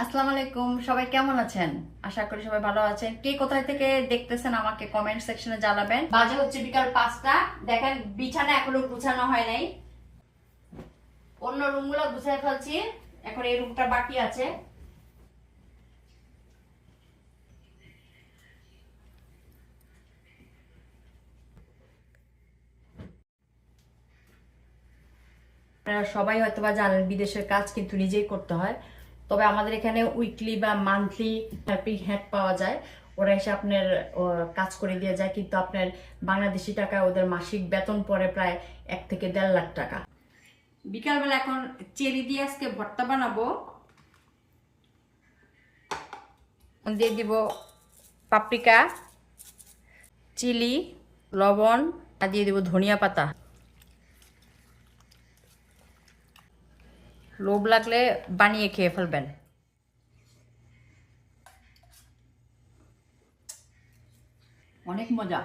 আসসালামু আলাইকুম, সবাই কেমন আছেন? আশা করি সবাই ভালো আছেন। কে কোথায় থেকে দেখতেছেন আমাকে কমেন্ট সেকশনে জানাবেন। বাজে হচ্ছে বিকাল 5টা। দেখেন বিছানা এখনো গুছানো হয় নাই। অন্য রুমগুলো গুছাই ফেলছি, এখন এই রুমটা বাকি আছে। আপনারা সবাই হয়তোবা জানেন বিদেশের কাজ কিন্তু নিজেই করতে হয়। তবে আমাদের এখানে উইকলি বা মান্থলি হেল্পিং হ্যান্ড পাওয়া যায়। ওরা এসে আপনার কাজ করে দিয়ে যায়, কিন্তু আপনার বাংলাদেশি টাকা ওদের মাসিক বেতন পড়ে প্রায় 1 থেকে 1.5 লাখ টাকা। বিকালবেলা এখন চেরি দিয়ে আজকে ভর্তা বানাবো। দিয়ে দিব পাপরিকা, চিলি, লবণ, আর দিয়ে দিব ধনিয়া পাতা। লোভ লাগলে বানিয়ে খেয়ে ফেলবেন। অনেক মজা।